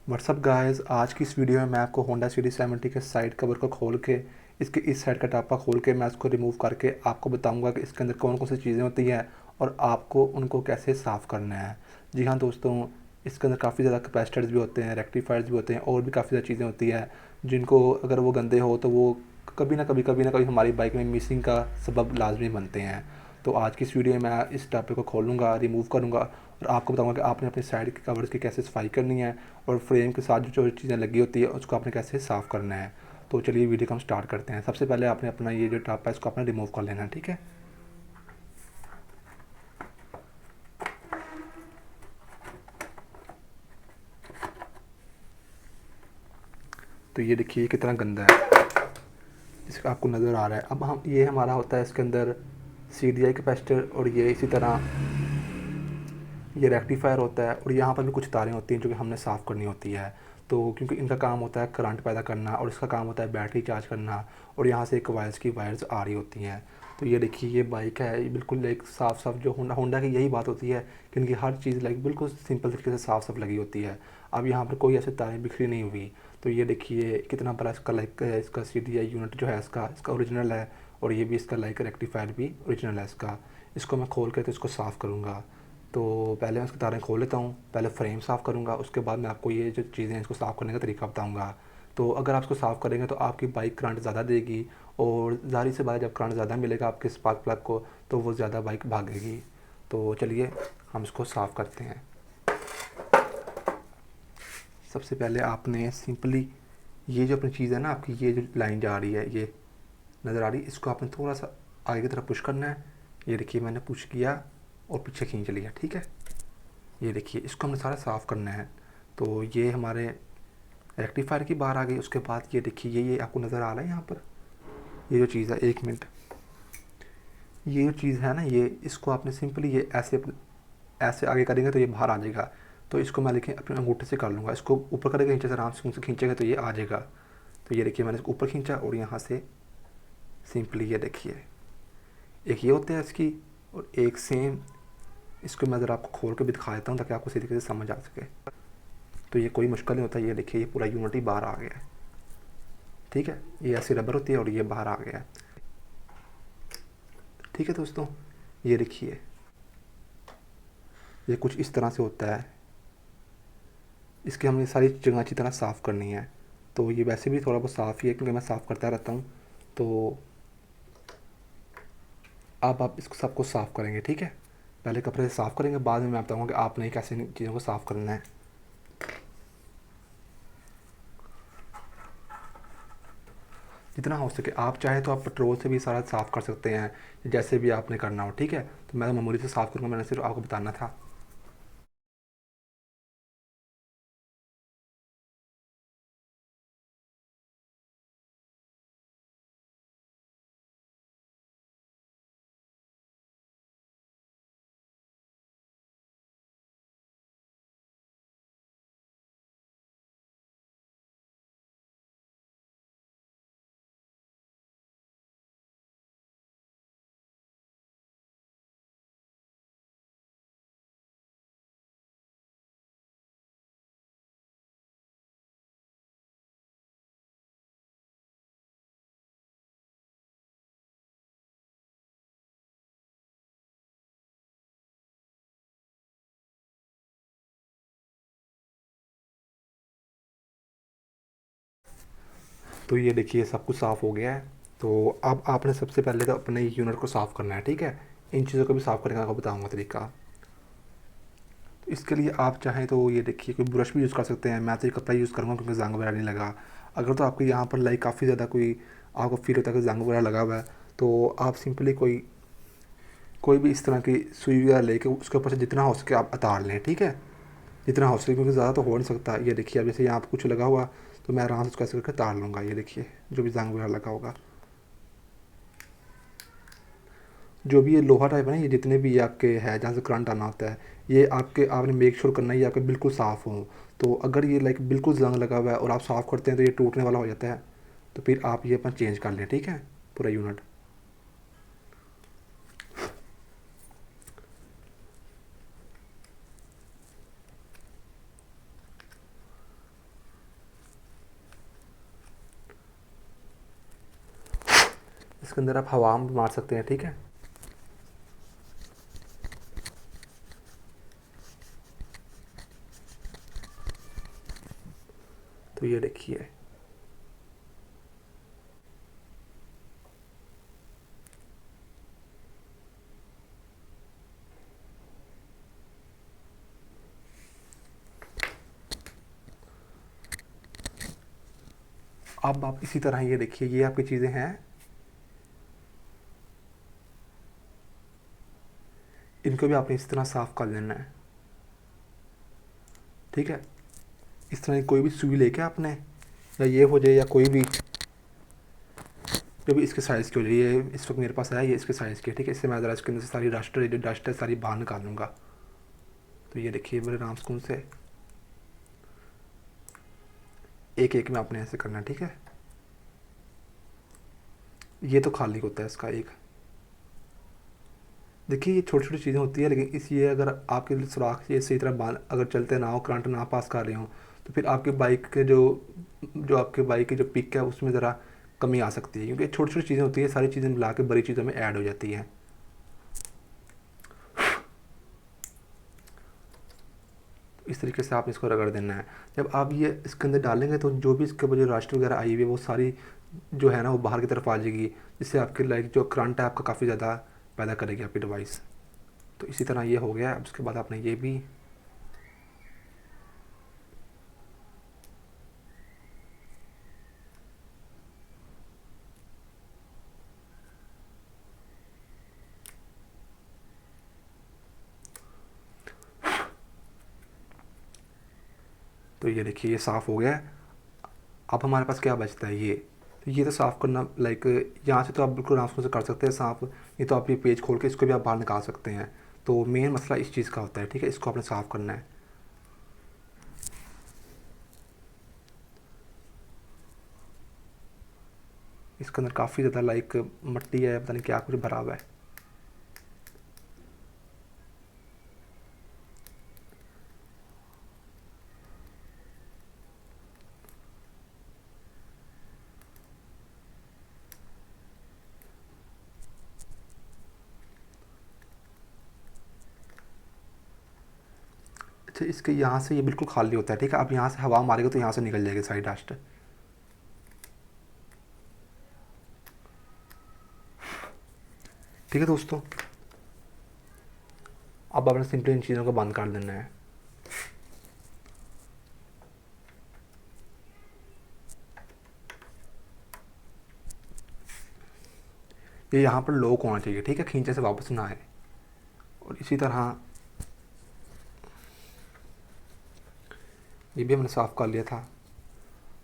WhatsApp guys, आज की इस वीडियो में मैं आपको होंडा सिटी 70 के साइड कवर को खोल के इसके इस साइड का टापा खोल के मैं इसको रिमूव करके आपको बताऊंगा कि इसके अंदर कौन कौन सी चीज़ें होती हैं और आपको उनको कैसे साफ़ करना है। जी हाँ दोस्तों, इसके अंदर काफ़ी ज़्यादा कैपेसिटर्स भी होते हैं, रेक्टिफायर्स भी होते हैं और भी काफ़ी ज़्यादा चीज़ें होती हैं जिनको अगर वो गंदे हो तो वो कभी ना कभी हमारी बाइक में मिसिंग का सबब लाजमी बनते हैं। तो आज की इस वीडियो में मैं इस टापे को खोलूँगा, रिमूव करूँगा और आपको बताऊँगा कि आपने अपनी साइड के कवर्स की कैसे सफाई करनी है और फ्रेम के साथ जो चीज़ें लगी होती है उसको आपने कैसे साफ़ करना है। तो चलिए वीडियो को हम स्टार्ट करते हैं। सबसे पहले आपने अपना ये जो टापा है इसको आपने रिमूव कर लेना है, ठीक है। तो ये देखिए कितना गंदा है, इसका आपको नज़र आ रहा है। अब हम ये हमारा होता है इसके अंदर CDI कैपेसिटर और ये इसी तरह ये रेक्टिफायर होता है और यहाँ पर भी कुछ तारें होती हैं जो कि हमने साफ़ करनी होती है। तो क्योंकि इनका काम होता है करंट पैदा करना और इसका काम होता है बैटरी चार्ज करना और यहाँ से एक वायर्स की वायर्स आ रही होती हैं। तो ये देखिए ये बाइक है, ये बिल्कुल एक साफ़ साफ़ जो होंडा होंडा की यही बात होती है कि इनकी हर चीज़ लाइक बिल्कुल सिंपल तरीके से साफ़ साफ़ लगी होती है। अब यहाँ पर कोई ऐसी तारें बिखरी नहीं हुई। तो ये देखिए कितना बड़ा इसका लाइक इसका CDI यूनिट जो है इसका इसका ओरिजिनल है और ये भी इसका लाइक रेक्टिफायर भी ओरिजिनल है इसका। इसको मैं खोल कर तो इसको साफ़ करूँगा। तो पहले मैं उसकी तारें खोल लेता हूँ, पहले फ्रेम साफ़ करूँगा, उसके बाद मैं आपको ये जो चीज़ें हैं इसको साफ़ करने का तरीका बताऊँगा। तो अगर आप इसको साफ़ करेंगे तो आपकी बाइक करंट ज़्यादा देगी और ज़ाहिर सी बात है जब करंट ज़्यादा मिलेगा आपके स्पार्क प्लग को तो वो ज़्यादा बाइक भागेगी। तो चलिए हम इसको साफ़ करते हैं। सबसे पहले आपने सिंपली ये जो अपनी चीज़ है ना, आपकी ये जो लाइन जा रही है ये नज़र आ रही है, इसको आपने थोड़ा सा आगे की तरफ पुश करना है। ये देखिए मैंने पुश किया और पीछे खींच लिया, ठीक है। ये देखिए इसको हमने सारा साफ़ करना है। तो ये हमारे रेक्टिफायर की बाहर आ गई। उसके बाद ये देखिए ये आपको नज़र आ रहा है यहाँ पर ये जो चीज़ है, एक मिनट, ये जो चीज़ है ना ये इसको आपने सिंपली ये ऐसे ऐसे आगे करेंगे तो ये बाहर आ जाएगा। तो इसको मैं लेकिन अपने अंगूठे से कर लूँगा, इसको ऊपर करेंगे नीचे से आराम से खींचेगा तो ये आ जाएगा। तो ये देखिए मैंने इसको ऊपर खींचा और यहाँ से सिंपली ये देखिए एक ये होता है इसकी और एक सेम इसको मैं ज़रा आपको खोल के भी दिखा देता हूँ ताकि आपको सीधी तरीके से समझ आ सके। तो ये कोई मुश्किल नहीं होता, ये देखिए ये पूरा यूनिट ही बाहर आ गया है, ठीक है। ये ऐसी रबर होती है और ये बाहर आ गया है, ठीक है दोस्तों। ये देखिए ये कुछ इस तरह से होता है। इसकी हमें सारी जगह अच्छी तरह साफ़ करनी है। तो ये वैसे भी थोड़ा बहुत साफ़ ही है क्योंकि मैं साफ़ करता रहता हूँ। तो अब आप इसको सबको साफ़ करेंगे, ठीक है। पहले कपड़े से साफ़ करेंगे, बाद में मैं बताऊँगा कि आपने कैसे इन चीज़ों को साफ़ करना है। जितना हो सके आप चाहे तो आप पेट्रोल से भी सारा साफ़ कर सकते हैं, जैसे भी आपने करना हो, ठीक है। तो मैं मामूली से साफ़ करूँगा, मैंने सिर्फ आपको बताना था। तो ये देखिए सब कुछ साफ़ हो गया है। तो अब आपने सबसे पहले तो अपने यूनिट को साफ़ करना है, ठीक है। इन चीज़ों को भी साफ़ करने का आपको बताऊँगा तरीका। तो इसके लिए आप चाहें तो ये देखिए कोई ब्रश भी यूज़ कर सकते हैं। मैं तो ये कपड़ा यूज़ करूँगा क्योंकि ज़ंग वगैरह नहीं लगा। अगर तो आपके यहाँ पर लाइक काफ़ी ज़्यादा कोई आपको फील होता है कि ज़ंग वगैरह लगा हुआ है तो आप सिंपली कोई कोई भी इस तरह की सुई वगैरह लेके उसके ऊपर से जितना हो सके आप उतार लें, ठीक है। जितना हो सके क्योंकि ज़्यादा तो हो नहीं सकता। ये देखिए अब जैसे यहाँ पर कुछ लगा हुआ तो मैं आराम से उसको ऐसे करके उतार लूँगा। ये देखिए जो भी ज़ंग वगैरह लगा होगा, जो भी ये लोहा टाइप है ना, ये जितने भी ये आपके है जहाँ से करंट आना होता है ये आपके आपने मेक श्योर करना है ये आपके बिल्कुल साफ़ हो। तो अगर ये लाइक बिल्कुल जंग लगा हुआ है और आप साफ़ करते हैं तो ये टूटने वाला हो जाता है। तो फिर आप ये अपना चेंज कर लें, ठीक है, पूरा यूनिट। इसके अंदर आप हवा भी मार सकते हैं, ठीक है। तो ये देखिए, अब आप इसी तरह ये देखिए, ये आपकी चीज़ें हैं, इनको भी आपने इस तरह साफ़ कर लेना है, ठीक है। इस तरह की कोई भी सुई लेके आपने, या ये हो जाए या कोई भी जो भी इसके साइज़ की हो जाए, ये इस वक्त मेरे पास है, ये इसके साइज़ की है, ठीक है। इससे मैं ज़रा इसके अंदर से सारी डस्ट है सारी बाहर निकाल लूँगा। तो ये देखिए बड़े आराम सुकून से एक एक में आपने ऐसे करना है, ठीक है। ये तो खाली होता है इसका एक। देखिए ये छोटी छोटी चीज़ें होती है, लेकिन इस ये अगर आपके सुराख ये सही तरह बांध अगर चलते ना हो, करंट ना पास कर रहे हो, तो फिर आपके बाइक के जो आपके बाइक की जो पिक है उसमें ज़रा कमी आ सकती है, क्योंकि छोटी छोटी चीज़ें होती है, सारी चीज़ें मिला के बड़ी चीज़ों में ऐड हो जाती हैं। इस तरीके से आपने इसको रगड़ देना है। जब आप ये इसके अंदर डालेंगे तो जो भी इसके ऊपर जो रस्ट वगैरह आई हुई है वो सारी जो है ना वो बाहर की तरफ आ जाएगी, जिससे आपकी लाइक जो करंट है आपका काफ़ी ज़्यादा पैदा करेगी आपकी डिवाइस। तो इसी तरह ये हो गया। अब उसके बाद आपने ये भी तो ये देखिए ये साफ़ हो गया है। अब हमारे पास क्या बचता है, ये तो साफ़ करना लाइक यहाँ से तो आप बिल्कुल आराम से कर सकते हैं साफ़, ये तो आप ये पेज खोल के इसको भी आप बाहर निकाल सकते हैं। तो मेन मसला इस चीज़ का होता है, ठीक है। इसको आपने साफ़ करना है। इसके अंदर काफ़ी ज़्यादा लाइक मट्टी है, पता नहीं क्या कुछ भरा हुआ है। अच्छा, इसके यहाँ से ये बिल्कुल खाली होता है, ठीक है। आप यहाँ से हवा मारेंगे तो यहाँ से निकल जाएगी सारी डस्ट, ठीक है दोस्तों। अब आपने सिंपली इन चीज़ों को बंद कर देना है। ये यहाँ पर लॉक होना चाहिए, ठीक है, खींचे से वापस ना आए। और इसी तरह ये भी हमने साफ़ कर लिया था।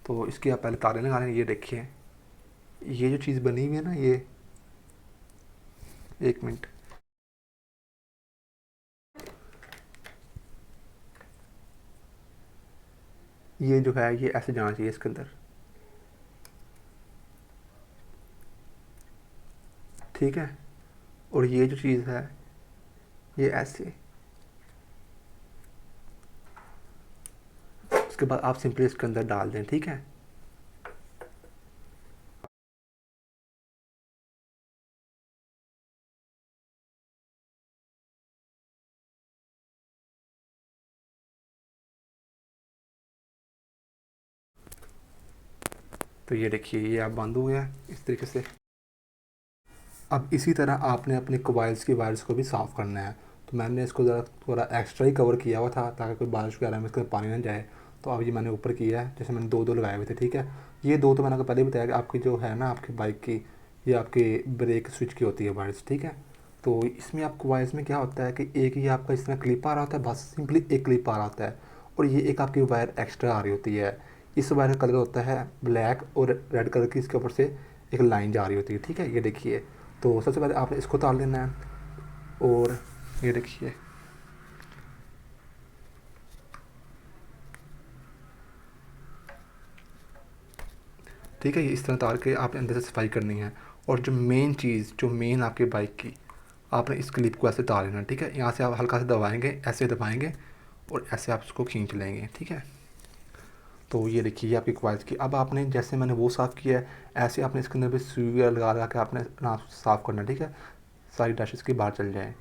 तो इसकी आप पहले तारे लगा लें। ये देखिए ये जो चीज़ बनी हुई है ना, ये एक मिनट, ये जो है ये ऐसे जाना चाहिए इसके अंदर, ठीक है। और ये जो चीज़ है ये ऐसे, उसके बाद आप सिंपली इसके अंदर डाल दें, ठीक है। तो ये देखिए ये आप बंद हो गया इस तरीके से। अब इसी तरह आपने अपने कोबाइल्स की वायर्स को भी साफ़ करना है। तो मैंने इसको ज़रा थोड़ा एक्स्ट्रा ही कवर किया हुआ था ताकि कोई बारिश वगैरह में इसके पानी ना जाए। तो अब ये मैंने ऊपर किया है, जैसे मैंने दो दो लगाए हुए थे, ठीक है। ये दो तो मैंने आपको पहले ही बताया कि आपकी जो है ना आपकी बाइक की, ये आपकी ब्रेक स्विच की होती है वायर्स, ठीक है। तो इसमें आपको वायर्स में क्या होता है कि एक ही आपका इस तरह क्लिप आ रहा होता है, बस सिंपली एक क्लिप आ रहा होता है, और ये एक आपकी वायर एक्स्ट्रा आ रही होती है। इस वायर का कलर होता है ब्लैक और रेड कलर की, इसके ऊपर से एक लाइन जा रही होती है, ठीक है। ये देखिए, तो सबसे पहले आपने इसको उतार लेना है। और ये देखिए ठीक है, ये इस तरह उतार के आपने अंदर से सफाई करनी है। और जो मेन चीज़, जो मेन आपके बाइक की, आपने इस क्लिप को ऐसे उतार लेना है, ठीक है। यहाँ से आप हल्का से दबाएंगे, ऐसे दबाएंगे और ऐसे आप उसको खींच लेंगे, ठीक है। तो ये देखिए ये आपकी क्वाइल्स की। अब आपने जैसे मैंने वो साफ़ किया है, ऐसे आपने इसके अंदर भी सुई वगैरह लगा लगा के आपने ना साफ़ करना है, ठीक है, सारी डस्ट इसकी बाहर चल जाए।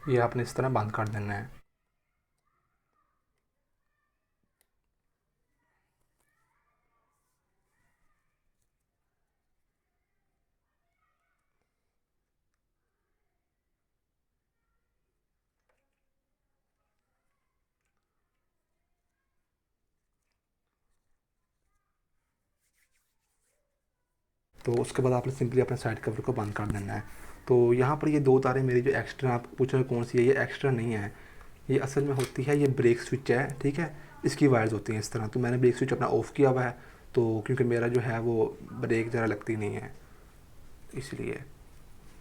ये आपने इस तरह बंद कर देना है। तो उसके बाद आपने सिंपली अपने साइड कवर को बंद कर देना है। तो यहाँ पर ये दो तारें मेरी जो एक्स्ट्रा, आप पूछ रहे हो कौन सी है, ये एक्स्ट्रा नहीं है, ये असल में होती है, ये ब्रेक स्विच है, ठीक है, इसकी वायर्स होती हैं इस तरह। तो मैंने ब्रेक स्विच अपना ऑफ़ किया हुआ है, तो क्योंकि मेरा जो है वो ब्रेक ज़रा लगती नहीं है इसलिए।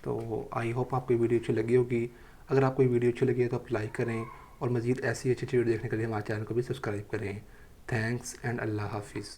तो आई होप आपको ये वीडियो अच्छी लगी होगी। अगर आपको ये वीडियो अच्छी लगी है तो आप लाइक करें, और मज़ीद ऐसी अच्छी अच्छी वीडियो देखने के लिए हमारे चैनल को भी सब्सक्राइब करें। थैंक्स एंड अल्लाह हाफिज़।